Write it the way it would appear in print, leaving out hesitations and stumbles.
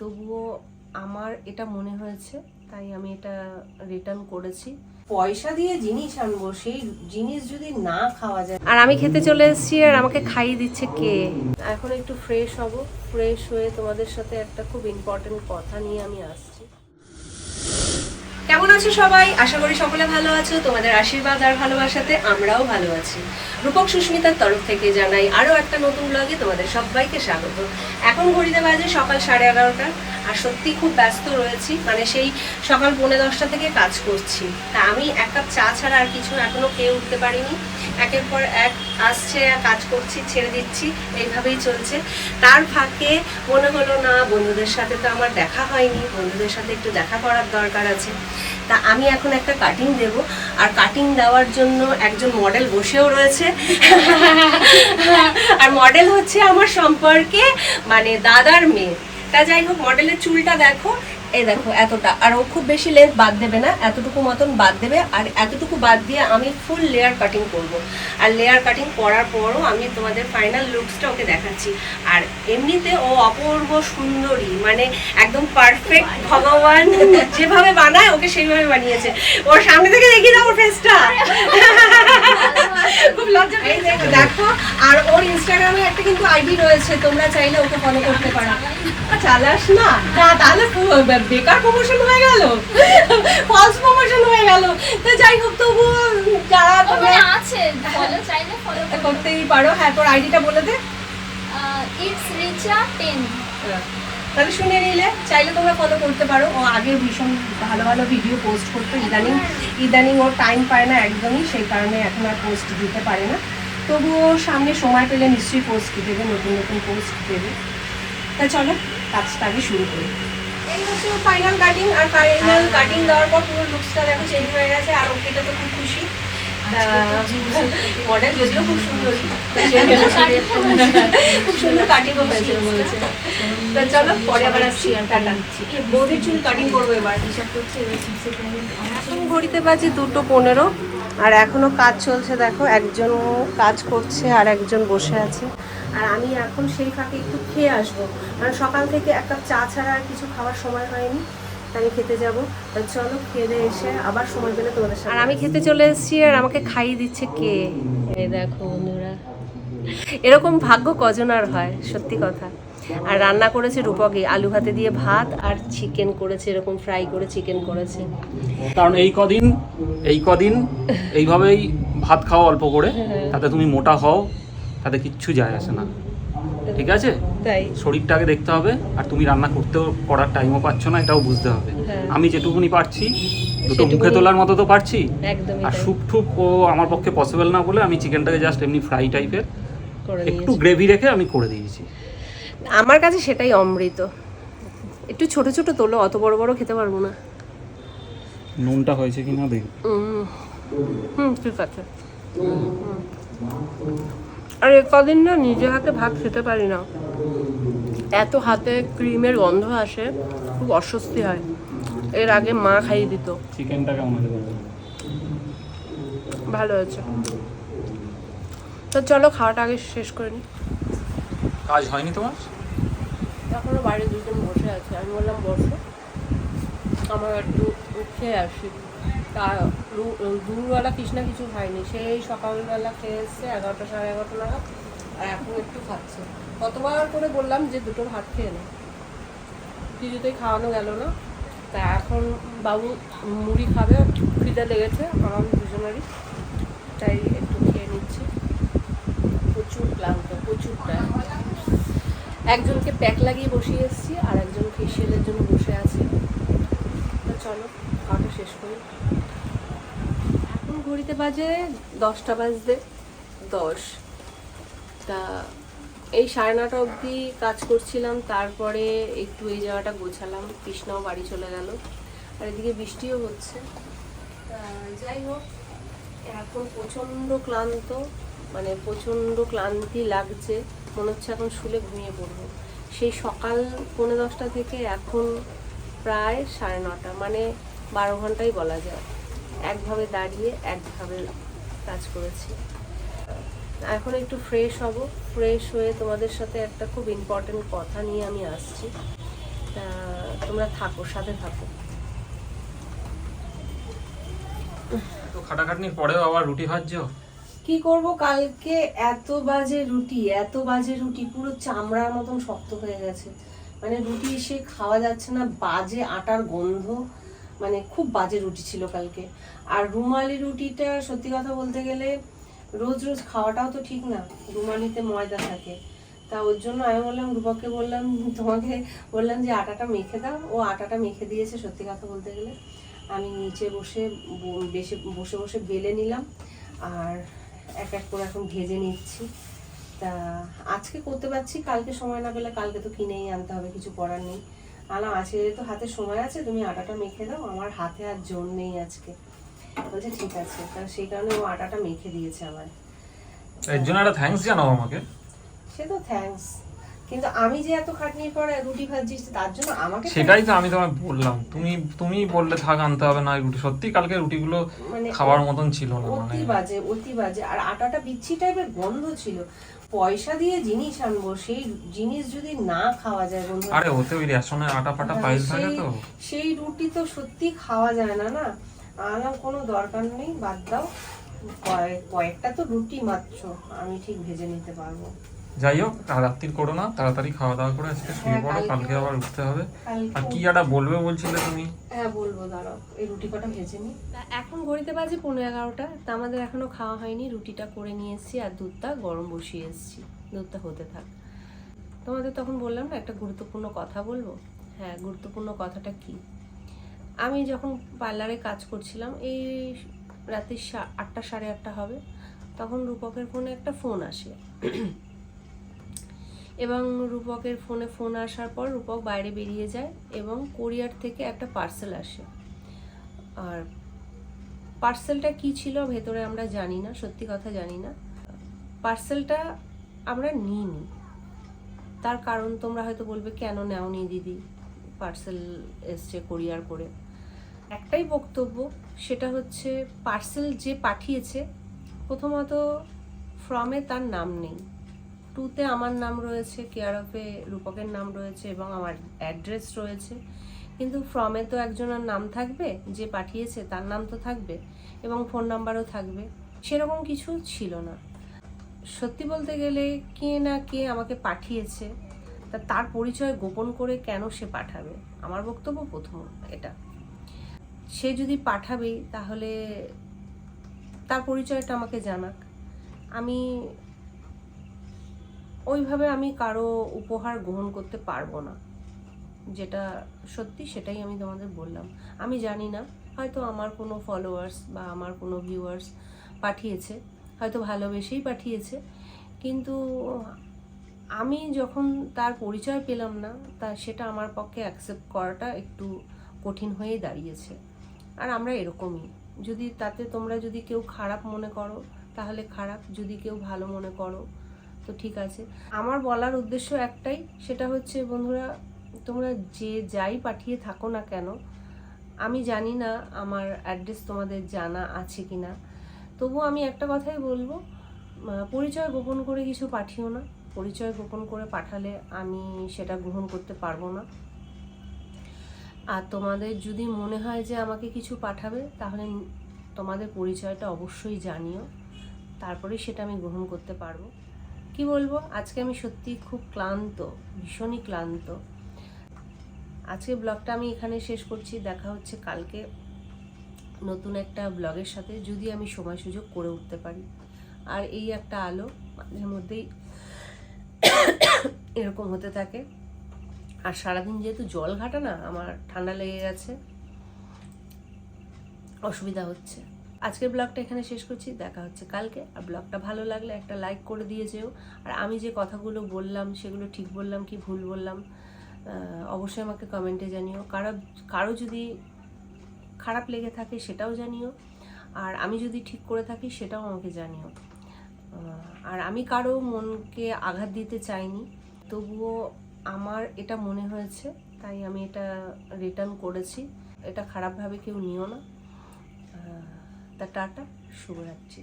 তবুও আমার এটা মনে হয়েছে, তাই আমি এটা রিটার্ন করেছি। পয়সা দিয়ে জিনিস আনবো, সেই জিনিস যদি না খাওয়া যায়। আর আমি খেতে চলে এসেছি, আর আমাকে খাইয়ে দিচ্ছে কে। এখন একটু ফ্রেশ হব, ফ্রেশ হয়ে তোমাদের সাথে একটা খুব ইম্পর্টেন্ট কথা নিয়ে আমি আসছি। কেমন আছো সবাই? আশা করি সকলে ভালো আছো। তোমাদের আশীর্বাদ আর ভালোবাসাতে আমরাও ভালো আছি। রূপক সুস্মিতার তরফ থেকে জানাই আরও একটা নতুন ব্লগে তোমাদের সবাইকে স্বাগত। এখন ঘড়িতে বাজে সকাল 11:30, আর সত্যি খুব ব্যস্ত রয়েছি, মানে সেই সকাল 9:45 থেকে কাজ করছি। তা আমি এক কাপ চা ছাড়া আর কিছু এখনো খেয়ে উঠতে পারিনি। একের পর এক আসছে, কাজ করছি, ছেড়ে দিচ্ছি, এইভাবেই চলছে। তার ফাঁকে মনে হলো না, বন্ধুদের সাথে তো আমার দেখা হয়নি, বন্ধুদের সাথে একটু দেখা করার দরকার আছে। তা আমি এখন একটা কাটিং দেব, আর কাটিং দেওয়ার জন্য একজন মডেল বসেও রয়েছে। আর মডেল হচ্ছে আমার সম্পর্কে মানে দাদার মেয়ে। তা যাই হোক, মডেলের চুলটা দেখো, এই দেখো এতটা, আর ও খুব বেশি লেন্থ বাদ দেবে না, এতটুকু মতন বাদ দেবে। আর এতটুকু বাদ দিয়ে আমি ফুল লেয়ার কাটিং করব। আর লেয়ার কাটিং করার পরও আমি তোমাদের ফাইনাল লুকসটা ওকে দেখাচ্ছি। আর এমনিতে ও অপূর্ব সুন্দরী, মানে একদম পারফেক্ট, ভগবান যেভাবে বানায় ওকে সেইভাবে বানিয়েছে। ওর সামনে থেকে দেখি না ওর ফেসটা, খুব লজ্জা পেয়ে দেখো। আর ওর ইনস্টাগ্রামে একটা কিন্তু আইডি রয়েছে, তোমরা চাইলে ওকে ফলো করতে পারো। চালাস না, তাহলে বেকার প্রমোশন হয়ে গেল, ফলস প্রমোশন হয়ে গেল। তো যাই হোক, তবুও যারা তোমরা আছে ফলো চাইলে ফলো করতেই পারো। হ্যাঁ, তোর আইডিটা বলে দে। ইটস রিচা 10। তাহলে শুনে নিলে, চাইলে তোমরা ফলো করতে পারো। ও আগে ভীষণ ভালো ভালো ভিডিও পোস্ট করতো, ইদানিং ওর টাইম পায় না একদমই, সেই কারণে এখন আর পোস্ট দিতে পারে না। তবুও সামনে সময় পেলে নিশ্চয়ই পোস্ট দেবে, নতুন নতুন পোস্ট দেবে। তা চলো কাজটা আগে শুরু করি। এই হচ্ছে ফাইনাল কাটিং। আর ফাইনাল কাটিং দেওয়ার পর পুরো লুকসটা দেখো চেঞ্জ হয়ে গেছে। আর ওকে তো খুব খুশি, মডেল যদিও খুব সুন্দর, খুব সুন্দর কাটিংও হয়েছে বলছে। তা চলো পরে আবার আসছি। টাটা। বৌদির চুল কাটিং করবো এবার। এখন ঘড়িতে বাজে 2:15, আর এখনো কাজ চলছে। দেখো, একজন কাজ করছে আর একজন বসে আছে। আর আমি এখন সেই ফাঁকে একটু খেয়ে আসবো, কারণ সকাল থেকে এক কাপ চা ছাড়া আর কিছু খাওয়ার সময় হয়নি। আমি খেতে যাব। চলো খেতে এসে আবার সময় পেলে তোমাদের সাথে। আর আমি খেতে চলে এসেছি, আর আমাকে খাইয়ে দিচ্ছে কে। এই দেখো বন্ধুরা, এরকম ভাগ্য কজন আর হয়, সত্যি কথা। আর রান্না করেছে রূপকই, আলু ভাতে দিয়ে ভাত, আর চিকেন করেছে, এরকম ফ্রাই করে চিকেন করেছে। কারণ এই কদিন এইভাবেই ভাত খাও অল্প করে, তাতে তুমি মোটা হও, তাতে কিচ্ছু যায় আসে না, ঠিক আছে? তাই শরীরটাকে দেখতে হবে। আর তুমি রান্না করতেও করার টাইমও পাচ্ছ না, এটাও বুঝতে হবে। আমি যেটুকুনি পারছি, দুটো মুখে তোলার মতো তো পারছি। আর স্যুপ টুপ ও আমার পক্ষে পসিবল না বলে আমি চিকেনটাকে জাস্ট এমনি ফ্রাই টাইপের একটু গ্রেভি রেখে আমি করে দিয়েছি। আমার কাছে সেটাই অমৃত। একটু ছোট ছোট তোলো, অত বড় বড় খেতে পারবো না। নুনটা হয়েছে কিনা দেখ। ঠিক আছে। আর কদিন না নিজে হাতে ভাত খেতে পারি না, এত হাতে ক্রিমের গন্ধ আসে, খুব অস্বস্তি হয়। এর আগে মা খাইয়ে দিত। চিকেনটা কেমন হয়েছে? ভালো হয়েছে। তো চলো খাওয়াটা আগে শেষ করে নিই। কাজ হয়নি তোমার? এখনো বাড়ির দুজন বসে আছে, আমি বললাম বসো, আমার একটু খেয়ে আসি। তা দুপুরবেলা কিছু না কিছু খাইনি, সেই সকালবেলা খেয়ে এসছে 11টা সাড়ে 11টা নাগাদ, আর এখন একটু খাচ্ছে। কতবার করে বললাম যে দুটো ভাত খেয়ে না, কিছুতেই খাওয়ানো গেল না। তা এখন বাবু মুড়ি খাবে, খিদে লেগেছে আমার দুজনেরই, তাই একটু খেয়ে নিচ্ছি। প্রচুর ক্লান্ত, প্রচুরটা। একজনকে প্যাক লাগিয়ে বসিয়ে এসেছি, আর একজন ফেসিয়ালের জন্য বসে আছে। তো চলো খাওয়াটা শেষ করি। এখন ঘড়িতে বাজে 10টা বাজতে 10। তা এই 9:30 অবধি কাজ করছিলাম, তারপরে একটু এই জায়গাটা গোছালাম, কৃষ্ণাও বাড়ি চলে গেল, আর এদিকে বৃষ্টিও হচ্ছে। যাই হোক, এখন প্রচণ্ড ক্লান্ত, মানে প্রচণ্ড ক্লান্তি লাগছে, মনে হচ্ছে এখন শুলে ঘুমিয়ে পড়বো। সেই সকাল 9:45 থেকে এখন প্রায় 9:30, মানে 12 ঘন্টাই বলা যায়। একভাবে দাঁড়িয়ে একভাবে কাজ করেছি। এখন একটু ফ্রেশ হব, ফ্রেশ হয়ে তোমাদের সাথে একটা খুব ইম্পর্টেন্ট কথা নিয়ে আমি আসছি। তা তোমরা থাকো, সাথে থাকো। তো খাটাখাটনির পরেও আবার রুটি ভাজছো? কি করব, কালকে এত বাজে রুটি পুরো চামড়ার মতন শক্ত হয়ে গেছে। মানে রুটি সে খাওয়া যাচ্ছে না, বাজে আটার গন্ধ, মানে খুব বাজে রুটি ছিল কালকে। আর রুমালি রুটিটা সত্যি কথা বলতে গেলে রোজ রোজ খাওয়াটাও তো ঠিক না, রুমালিতে ময়দা থাকে। তা ওর জন্য আমি বললাম, রূপককে বললাম, তোমাকে বললাম যে আটাটা মেখে দাও। ও আটাটা মেখে দিয়েছে। সত্যি কথা বলতে গেলে আমি নিচে বসে বসে বেলে নিলাম, আর এক এক করে এখন ভেজে নিচ্ছি। তা আজকে করতে পারছি, কালকে সময় না পেলে কালকে তো কিনেই আনতে হবে, কিছু করার নেই। আলাম আজকে তো হাতে সময় আছে, তুমি আটাটা মেখে দাও, আমার হাতে আর জোর নেই আজকে। বলছে ঠিক আছে। তা সেই কারণে ও আটাটা মেখে দিয়েছে আমার। এর জন্য একটা থ্যাঙ্কস জানাও আমাকে। সে তো থ্যাঙ্কস, কিন্তু আমি যে এত খাটনির পরে রুটি ভাজছি তার জন্য আমাকে সেটাই তো আমি তোমায় বললাম, তুমি বললে থাক আনতে হবে না রুটি। সত্যি কালকে রুটিগুলো মানে খাবার মতন ছিল না, মানে অতি বাজে। আর আটাটা বিচ্ছি টাইপের গন্ধ ছিল। পয়সা দিয়ে জিনিস আনবো, সেই জিনিস যদি না খাওয়া যায় বন্ধু, আরে ওতে ওই রেশনের আটা ফাটা পাইল থাকে তো, সেই রুটি তো সত্যি খাওয়া যায় না। না আনার কোনো দরকার নেই, বাদ দাও। কয়েকটা তো রুটি মাত্র, আমি ঠিক ভেজে নিতে পারবো। যাই হোক রাত্রির করো না, তাড়াতাড়ি খাওয়া দাওয়া করে আজকে শুয়ে পড়ো, কালকে আবার উঠতে হবে। আর কি একটা বলবে বলছিলে তুমি? হ্যাঁ বলবো, দাঁড়াও এই রুটি কটা ভেজে নি। এখন ঘড়িতে বাজে 11:15, তা আমাদের এখনো খাওয়া হয়নি। রুটিটা করে নিয়ে এসেছি আর দুধটা গরম বসিয়ে এসেছি, দুধটা হতে থাক। তোমাদের তখন বললাম না একটা গুরুত্বপূর্ণ কথা বলবো। হ্যাঁ, গুরুত্বপূর্ণ কথাটা কি, আমি যখন পার্লারে কাজ করছিলাম, এই রাতে 8টা 8:30 হবে, তখন রূপকের ফোনে একটা ফোন আসে। এবং রূপকের ফোন আসার পর রূপক বাইরে বেরিয়ে যায় এবং কোরিয়ার থেকে একটা পার্সেল আসে। আর পার্সেলটা কি ছিল ভেতরে আমরা জানি না, সত্যি কথা জানি না। পার্সেলটা আমরা নিইনি, তার কারণ তোমরা হয়তো বলবে কেন নেওনি দিদি, পার্সেল এসছে কোরিয়ার করে। একটাই বক্তব্য, সেটা হচ্ছে পার্সেল যে পাঠিয়েছে, প্রথমত ফ্রমে তার নাম নেই, টুতে আমার নাম রয়েছে, কেয়ার অফে রূপকের নাম রয়েছে এবং আমার অ্যাড্রেস রয়েছে। কিন্তু ফ্রমে তো একজনের নাম থাকবে, যে পাঠিয়েছে তার নাম তো থাকবে এবং ফোন নাম্বারও থাকবে। সেরকম কিছু ছিল না। সত্যি বলতে গেলে কে না কে আমাকে পাঠিয়েছে, তার পরিচয় গোপন করে কেন সে পাঠাবে? আমার বক্তব্য প্রথম এটা, সে যদি পাঠাবেই তাহলে তার পরিচয়টা আমাকে জানাক। ওইভাবে আমি কারো উপহার গ্রহণ করতে পারবো না, যেটা সত্যি সেটাই আমি তোমাদের বললাম। আমি জানি না, হয়তো আমার কোনো ফলোয়ার্স বা আমার কোনো ভিউয়ার্স পাঠিয়েছে, হয়তো ভালোবেসেই পাঠিয়েছে, কিন্তু আমি যখন তার পরিচয় পেলাম না, সেটা আমার পক্ষে অ্যাকসেপ্ট করাটা একটু কঠিন হয়ে দাঁড়িয়েছে। আর আমরা এরকমই, যদি তাতে তোমরা যদি কেউ খারাপ মনে করো তাহলে খারাপ, যদি কেউ ভালো মনে করো তো ঠিক আছে। আমার বলার উদ্দেশ্য একটাই, সেটা হচ্ছে বন্ধুরা, তোমরা যে যাই পাঠিয়ে থাকো না কেন, আমি জানি না আমার অ্যাড্রেস তোমাদের জানা আছে কি না, তবু আমি একটা কথাই বলবো, পরিচয় গোপন করে কিছু পাঠিও না। পরিচয় গোপন করে পাঠালে আমি সেটা গ্রহণ করতে পারবো না। আর তোমাদের যদি মনে হয় যে আমাকে কিছু পাঠাবে, তাহলে তোমাদের পরিচয়টা অবশ্যই জানিও, তারপরে সেটা আমি গ্রহণ করতে পারবো। কি বলবো, আজকে আমি সত্যি খুব ক্লান্ত, ভীষণই ক্লান্ত। আজকে ব্লগটা আমি এখানে শেষ করছি। দেখা হচ্ছে কালকে নতুন একটা ব্লগের সাথে, যদি আমি সময় সুযোগ করে উঠতে পারি। আর এই একটা আলো মাঝে মধ্যেই এরকম হতে থাকে। আর সারাদিন যেহেতু জল ঘাটা না, আমার ঠান্ডা লেগে গেছে, অসুবিধা হচ্ছে। আজকের ব্লগটা এখানে শেষ করছি, দেখা হচ্ছে কালকে। আর ব্লগটা ভালো লাগলে একটা লাইক করে দিয়ে যেও। আর আমি যে কথাগুলো বললাম সেগুলো ঠিক বললাম কি ভুল বললাম অবশ্যই আমাকে কমেন্টে জানিও। কারো যদি খারাপ লেগে থাকে সেটাও জানিও, আর আমি যদি ঠিক করে থাকি সেটাও আমাকে জানিও। আর আমি কারো মনকে আঘাত দিতে চাইনি, তবুও আমার এটা মনে হয়েছে, তাই আমি এটা রিটার্ন করেছি। এটা খারাপভাবে কেউ নিও না। টাটা, শুভরাত্রি।